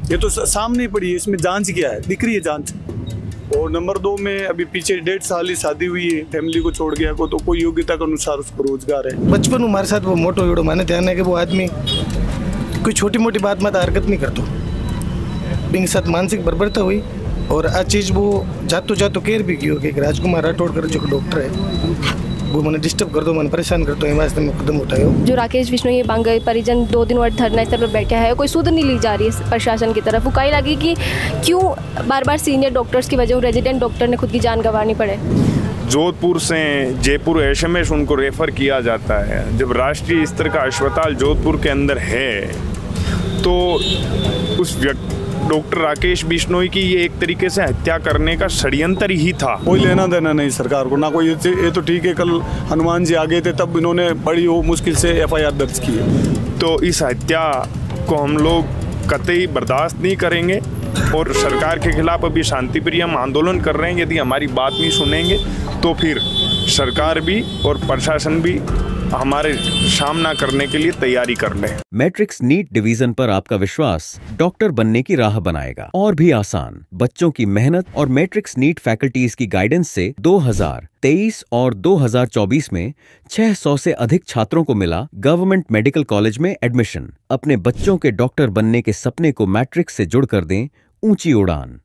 ये तो सामने ही पड़ी है, इसमें जांच क्या है, दिख रही है जांच। और नंबर 2 में अभी पीछे 1.5 साल ही शादी हुई है, फैमिली को छोड़ गया को, तो कोई योग्यता के अनुसार उसको रोजगार है। बचपन में हमारे साथ वो मोटो वीडो माने ध्यान है कि वो आदमी कोई छोटी मोटी बात में हरकत नहीं करता, इनके साथ मानसिक बर्बरता हुई और आज चीज़ वो जातो केयर भी की हो कि राजकुमार राठौड़ कर जो डॉक्टर है वो मैंने डिस्टर्ब कर दो, मैंने परेशान कर दो, ये वास्ते में कदम उठायो। जो राकेश बिश्नोई बांग परिजन 2 दिन और धरना स्थल पर बैठा है, कोई सुध नहीं ली जा रही है प्रशासन की तरफ। वो कहीं लगी कि क्यों बार बार सीनियर डॉक्टर्स की वजह रेजिडेंट डॉक्टर ने खुद की जान गंवानी पड़े। जोधपुर से जयपुर एसएमएस उनको रेफ़र किया जाता है। जब राष्ट्रीय स्तर का अस्पताल जोधपुर के अंदर है तो उस डॉक्टर राकेश बिश्नोई की ये एक तरीके से हत्या करने का षड्यंत्र ही था। कोई लेना देना नहीं सरकार को, ना कोई। ये तो ठीक है, कल हनुमान जी आ गए थे तब इन्होंने बड़ी वो मुश्किल से FIR दर्ज की है। तो इस हत्या को हम लोग कतई बर्दाश्त नहीं करेंगे और सरकार के खिलाफ अभी शांतिप्रिय हम आंदोलन कर रहे हैं। यदि हमारी बात नहीं सुनेंगे तो फिर सरकार भी और प्रशासन भी हमारे सामना करने के लिए तैयारी कर ले। मैट्रिक्स नीट डिवीजन पर आपका विश्वास डॉक्टर बनने की राह बनाएगा और भी आसान। बच्चों की मेहनत और मैट्रिक्स नीट फैकल्टीज की गाइडेंस से 2023 और 2024 में 600 से अधिक छात्रों को मिला गवर्नमेंट मेडिकल कॉलेज में एडमिशन। अपने बच्चों के डॉक्टर बनने के सपने को मैट्रिक्स से जुड़ कर दें ऊंची उड़ान।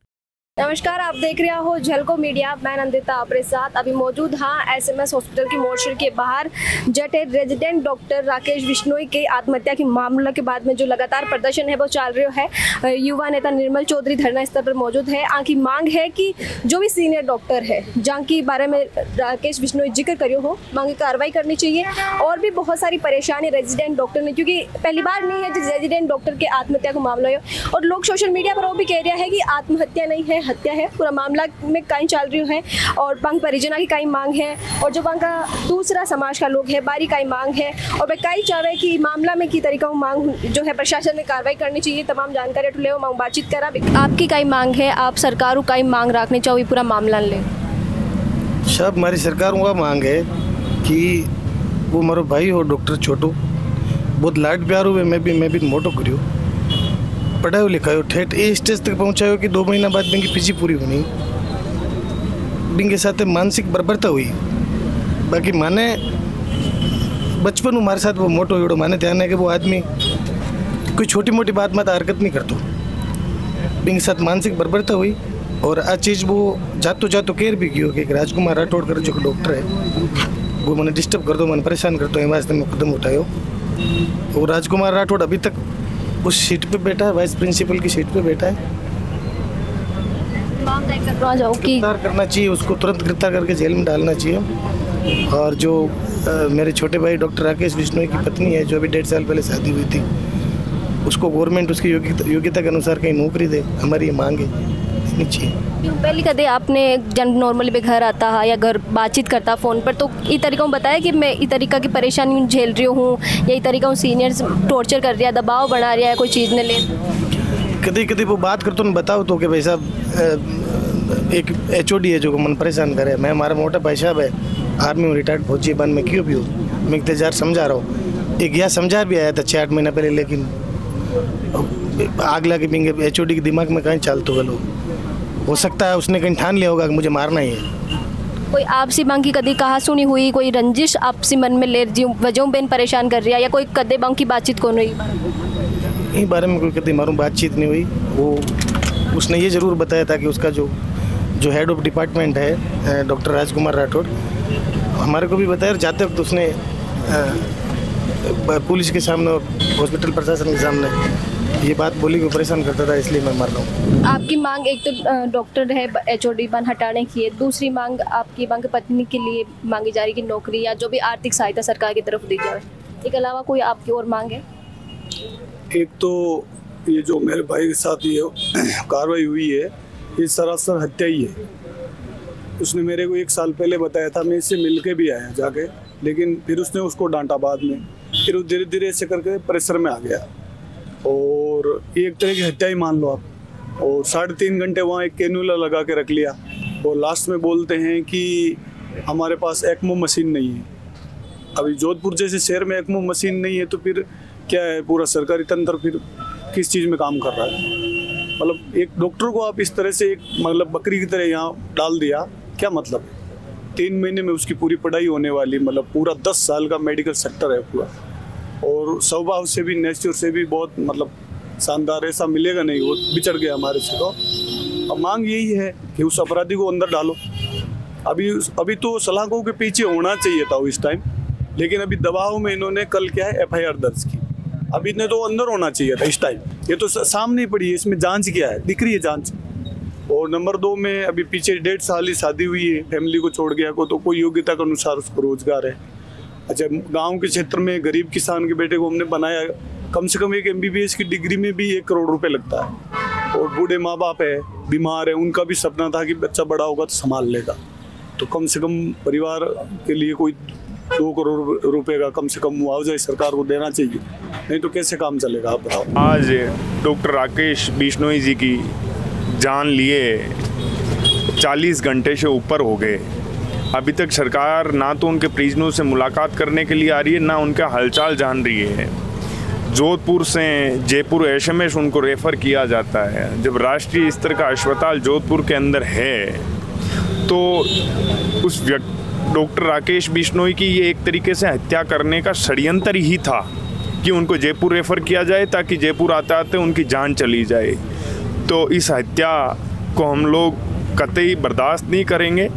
नमस्कार, आप देख रहे हो झलको मीडिया। मैं नंदिता आपके साथ अभी मौजूद हाँ SMS हॉस्पिटल की मोर्चरी के बाहर जटे रेजिडेंट डॉक्टर राकेश बिश्नोई के आत्महत्या के मामले के बाद में जो लगातार प्रदर्शन है वो चल रहा है। युवा नेता निर्मल चौधरी धरना स्थल पर मौजूद है। आंकी मांग है कि जो भी सीनियर डॉक्टर है जहाँ के बारे में राकेश बिश्नोई जिक्र करियो हो, मांगे कार्रवाई करनी चाहिए। और भी बहुत सारी परेशानी रेजिडेंट डॉक्टर ने, क्योंकि पहली बार नहीं है जिस रेजिडेंट डॉक्टर के आत्महत्या का मामला हो। और लोग सोशल मीडिया पर वो भी कह रहा है कि आत्महत्या नहीं है, हत्या है। पूरा मामला में कहीं चल रही है और बंग परिजना की कई मांग है और जो बंग का दूसरा समाज का लोग है बारी कई मांग है और वे कई चाहे कि मामला में की तरीका मांग जो है प्रशासन ने कार्रवाई करनी चाहिए। तमाम जानकारी ले मांग बातचीत करा। आपकी कई मांग है, आप सरकार को कई मांग रखनी चाहिए, पूरा मामला ले। सब हमारी सरकार का मांग है कि वो मारो भाई हो डॉक्टर छोटू, बहुत लाड प्यार हुए, मैं भी मोटो करियो, पढ़ाओ लिखाओ, ठेठ ये स्टेज तक पहुँचाओ कि 2 महीना बाद बिंगी पीजी पूरी होनी, बिंगे साथ मानसिक बर्बरता हुई। बाकी माने बचपन में हमारे साथ वो मोटो वीडो माने ध्यान है कि वो आदमी कोई छोटी मोटी बात में हरकत नहीं करता, बिंगे साथ मानसिक बर्बरता हुई और आज चीज़ वो जातो केयर भी की हो कि राजकुमार राठौड़ कर जो डॉक्टर है वो मैंने डिस्टर्ब कर दो, मैंने परेशान कर दो, ये वास्ते में कदम उठायो। और राजकुमार राठौड़ अभी तक उस सीट पे बैठा है, वाइस प्रिंसिपल की सीट पे बैठा है। गिरफ्तार करना चाहिए उसको, तुरंत गिरफ्तार करके जेल में डालना चाहिए। और जो मेरे छोटे भाई डॉक्टर राकेश बिश्नोई की पत्नी है जो अभी 1.5 साल पहले शादी हुई थी, उसको गवर्नमेंट उसकी योग्यता के अनुसार कहीं नौकरी दे, हमारी ये मांग है। पहले कदे आपने जन नॉर्मली पे घर आता है या घर बातचीत करता फ़ोन पर, तो ये तरीका बताया कि मैं इस तरीका की परेशानी झेल रही हूँ या इस तरीका सीनियर्स टॉर्चर कर रहा है, दबाव बना रहा है कोई चीज़ ने ले। कभी वो बात करते तो बताओ तो कि भाई साहब एक HOD है जो मन परेशान करे, मैं हमारा मोटा भाई साहब है आर्मी में रिटायर्ड फौजी बन में क्यों भी हो, मैं इंतजार समझा रहा हूँ। एक यह समझा भी आया था 6-8 महीना पहले, लेकिन आग लगे बिंगे HOD के दिमाग में कहीं चलते गलो, हो सकता है उसने कहीं ठान लिया होगा कि मुझे मारना ही है। कोई आपसी बंग की कभी कहा सुनी हुई, कोई रंजिश आपसी मन में ले वजह बेन परेशान कर रही है या कोई कदे बंग की बातचीत कौन हुई? इस बारे में कोई कभी मारूँ बातचीत नहीं हुई। वो उसने ये ज़रूर बताया था कि उसका जो हेड ऑफ डिपार्टमेंट है डॉक्टर राजकुमार राठौड़, हमारे को भी बताया, जाते वक्त उसने पुलिस के सामने और हॉस्पिटल प्रशासन के सामने ये बात बोली को परेशान करता था, इसलिए मैं मर रहा हूँ। आपकी मांग एक तो डॉक्टर है HOD बन हटाने की है, दूसरी मांग आपकी मांग पत्नी के लिए मांगी जा रही कि नौकरी या जो भी आर्थिक सहायता सरकार की तरफ दी जाए। इसके अलावा कोई आपकी और मांग है? एक तो ये जो मेरे भाई के साथ ये कार्रवाई हुई है ये सरासर हत्या ही है। उसने मेरे को 1 साल पहले बताया था, मैं इससे मिल के भी आया जाके, लेकिन फिर उसने उसको डांटा बाद में, फिर वो धीरे धीरे ऐसे करके प्रेशर में आ गया और एक तरह की हत्या ही मान लो आप। और 3.5 घंटे वहाँ एक कैनुला लगा के रख लिया और लास्ट में बोलते हैं कि हमारे पास ECMO मशीन नहीं है। अभी जोधपुर जैसे शहर में ECMO मशीन नहीं है तो फिर क्या है, पूरा सरकारी तंत्र फिर किस चीज़ में काम कर रहा है? मतलब एक डॉक्टर को आप इस तरह से एक मतलब बकरी की तरह यहाँ डाल दिया, क्या मतलब है? 3 महीने में उसकी पूरी पढ़ाई होने वाली, मतलब पूरा 10 साल का मेडिकल सेक्टर है पूरा, और स्वभाव से भी नेचर से भी बहुत मतलब शानदार, ऐसा मिलेगा नहीं, वो बिछड़ गया हमारे से। तो अब मांग यही है कि उस अपराधी को अंदर डालो। अभी तो सलाखों के पीछे होना चाहिए था इस टाइम, लेकिन अभी दबाव में इन्होंने कल क्या है FIR दर्ज की। अभी इतने तो अंदर होना चाहिए था इस टाइम, ये तो सामने पड़ी है, इसमें जांच क्या है, दिख रही है जांच। और नंबर 2 में अभी पीछे 1.5 साल ही शादी हुई है, फैमिली को छोड़ गया को, तो कोई योग्यता के अनुसार उसको रोजगार है। अच्छा, गांव के क्षेत्र में गरीब किसान के बेटे को हमने बनाया, कम से कम एक MBBS की डिग्री में भी 1 करोड़ रुपए लगता है। और बूढ़े माँ बाप है, बीमार है, उनका भी सपना था कि बच्चा बड़ा होगा तो संभाल लेगा, तो कम से कम परिवार के लिए कोई 2 करोड़ रुपए का कम से कम मुआवजा सरकार को देना चाहिए, नहीं तो कैसे काम चलेगा आप बताओ। आज डॉक्टर राकेश बिश्नोई जी की जान लिए 40 घंटे से ऊपर हो गए, अभी तक सरकार ना तो उनके परिजनों से मुलाकात करने के लिए आ रही है, ना उनका हालचाल जान रही है। जोधपुर से जयपुर SMS उनको रेफ़र किया जाता है, जब राष्ट्रीय स्तर का अस्पताल जोधपुर के अंदर है, तो उस डॉक्टर राकेश बिश्नोई की ये एक तरीके से हत्या करने का षड्यंत्र ही था कि उनको जयपुर रेफ़र किया जाए, ताकि जयपुर आते आते उनकी जान चली जाए। तो इस हत्या को हम लोग कतई बर्दाश्त नहीं करेंगे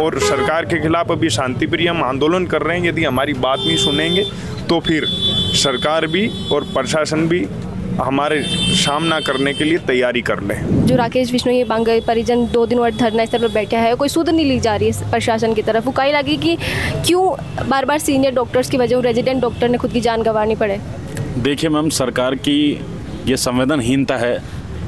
और सरकार के खिलाफ अभी शांतिप्रिय हम आंदोलन कर रहे हैं। यदि हमारी बात नहीं सुनेंगे तो फिर सरकार भी और प्रशासन भी हमारे सामना करने के लिए तैयारी कर लें। जो राकेश बिश्नोई बांगे परिजन 2 दिन और धरना स्थल पर बैठा है, कोई सुध नहीं ली जा रही है प्रशासन की तरफ। वो कहीं लगी कि क्यों बार बार सीनियर डॉक्टर्स की वजह रेजिडेंट डॉक्टर ने खुद की जान गंवानी पड़े। देखिए मैम, सरकार की ये संवेदनहीनता है।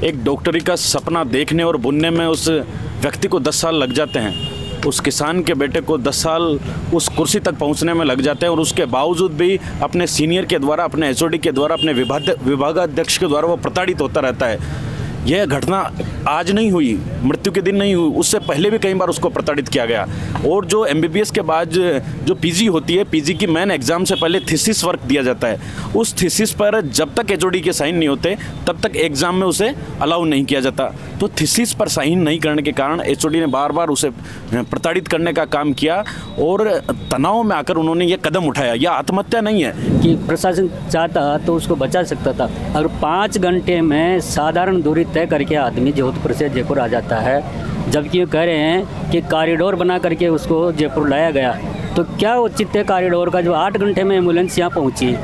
एक डॉक्टरी का सपना देखने और बुनने में उस व्यक्ति को 10 साल लग जाते हैं, उस किसान के बेटे को 10 साल उस कुर्सी तक पहुंचने में लग जाते हैं, और उसके बावजूद भी अपने सीनियर के द्वारा, अपने HOD के द्वारा, अपने विभागाध्यक्ष के द्वारा वो प्रताड़ित होता रहता है। यह घटना आज नहीं हुई, मृत्यु के दिन नहीं हुई, उससे पहले भी कई बार उसको प्रताड़ित किया गया। और जो MBBS के बाद जो PG होती है, PG की मेन एग्जाम से पहले थीसिस वर्क दिया जाता है। उस थीसिस पर जब तक HOD के साइन नहीं होते तब तक एग्जाम में उसे अलाउ नहीं किया जाता। तो थीसिस पर साइन नहीं करने के कारण HOD ने बार बार उसे प्रताड़ित करने का काम किया, और तनाव में आकर उन्होंने ये कदम उठाया। यह आत्महत्या नहीं है कि प्रशासन चाहता तो उसको बचा सकता था। अगर 5 घंटे में साधारण दूरी तय करके आदमी जोधपुर से जयपुर आ जाता है, जबकि ये कह रहे हैं कि कॉरिडोर बना करके उसको जयपुर लाया गया, तो क्या औचित्य है कॉरिडोर का जो 8 घंटे में एम्बुलेंस यहाँ पहुँची।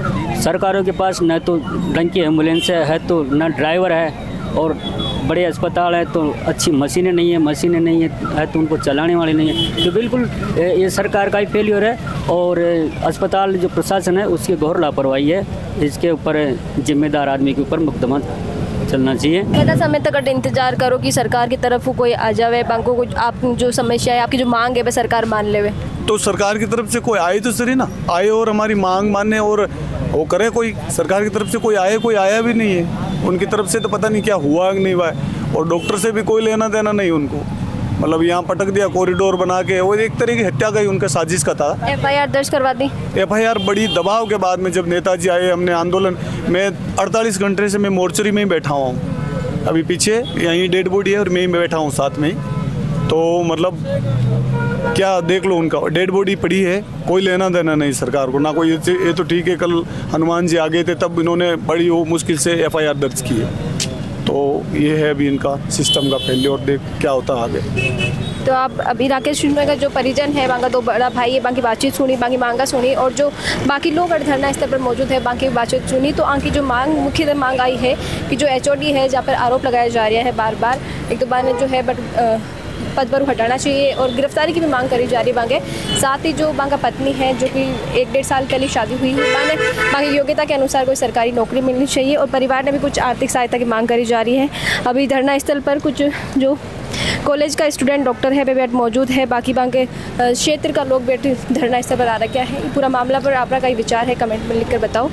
सरकारों के पास न तो ढंग की एम्बुलेंस है, तो न ड्राइवर है, और बड़े अस्पताल है तो अच्छी मशीनें नहीं है तो उनको चलाने वाले नहीं है। तो बिल्कुल ये सरकार का ही फेलियर है, और अस्पताल जो प्रशासन है उसकी घोर लापरवाही है। इसके ऊपर जिम्मेदार आदमी के ऊपर मुकदमा चलना चाहिए। कितना समय तक इंतजार करो कि सरकार की तरफ कोई आ जावे, बैंकों को आप जो समस्या है, आपकी जो मांग है वह सरकार मान लेवे। तो सरकार की तरफ से कोई आए तो सही ना, आए और हमारी मांग माने और वो करे। कोई सरकार की तरफ से कोई आया भी नहीं है, उनकी तरफ से तो पता नहीं क्या हुआ नहीं हुआ है। और डॉक्टर से भी कोई लेना देना नहीं उनको, मतलब यहाँ पटक दिया कॉरिडोर बना के, वो एक तरह की हत्या का ही उनका साजिश का था। FIR दर्ज करवा दी। FIR बड़ी दबाव के बाद में, जब नेताजी आए, हमने आंदोलन में 48 घंटे से मैं मोर्चरी में ही बैठा हुआ हूँ। अभी पीछे यहीं डेड बॉडी है और मैं ही बैठा हूँ साथ में ही। तो मतलब क्या देख लो, उनका डेड बॉडी पड़ी है, कोई लेना देना नहीं सरकार को ना कोई। ये तो ठीक है, कल हनुमान जी आ गए थे तब इन्होंने बड़ी वो मुश्किल से FIR दर्ज की है। तो ये है अभी इनका सिस्टम का फेलियर, देख क्या होता है आगे। तो आप अभी राकेश बिश्नोई का जो परिजन है, बांगा 2 बड़ा भाई है, बाकी बातचीत सुनी, बाकी मांगा सुनी, और जो बाकी लोग धरना स्थल पर मौजूद है, बाकी बातचीत सुनी। तो आंकी जो मुख्य मांग आई है कि जो HOD है, जहाँ पर आरोप लगाया जा रहा है बार बार, एक 2 बार जो है बट पद पर हटाना चाहिए, और गिरफ्तारी की भी मांग करी जा रही है बांगे। साथ ही जो बांगा पत्नी है, जो कि 1-1.5 साल पहले शादी हुई है, बांगे योग्यता के अनुसार कोई सरकारी नौकरी मिलनी चाहिए, और परिवार ने भी कुछ आर्थिक सहायता की मांग करी जा रही है। अभी धरना स्थल पर कुछ जो कॉलेज का स्टूडेंट डॉक्टर है वे मौजूद है, बाकी बांगे क्षेत्र का लोग बैठे धरना स्थल पर आ रखा है। पूरा मामला पर आपका कई विचार है, कमेंट में लिख कर बताओ।